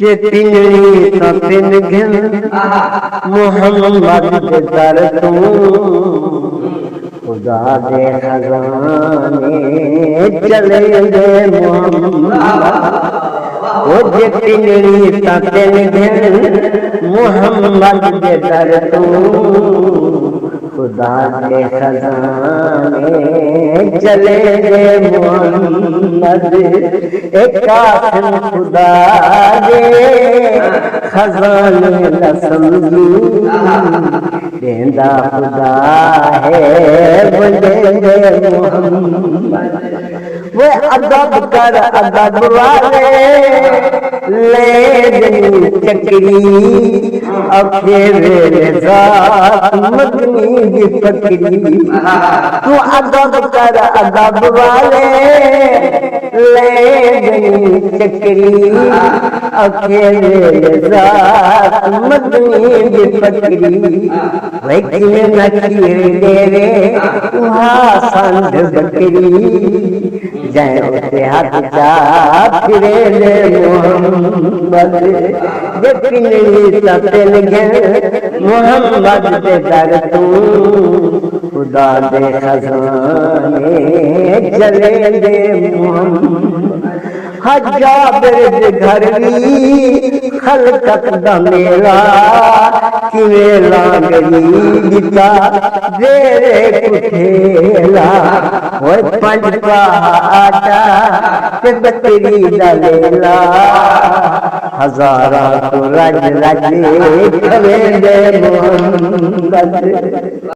जे तिनड़ी तिन घिन मोहम्मद के दर तू खुदा दे खजाने चले गए मोहम्मद। वो जे तिनड़ी तिन घिन मोहम्मद के दर तू खुदा के खजाने चले गए मोहम्मद। एक कासिम खुदा दे खजाने न समझी देंदा खुदा है बोले मोहम्मद। वो अदब कर अदब वाले ले चक्री अखेरे जात मदनी की फकरी। तू अदब कर अदब वाले ले चक्री अखेरे जात मदनी की फकरी। वही नखीर देवे वहाँ संध बकरी जय उसे हाथ चा फिरे ले मोहम्मद। देखनी सतन घे मोहम्मद से दर तू खुदा दे खजाने चले दे मोहम्मद। हजाबिर घर भी खलकत दा मेरा किवें लागरी दिता जेरे कुठेला। ओए पंज आटा ते बकरी दा लेला हजारा तो रज रज खवे दे मोहम्मद।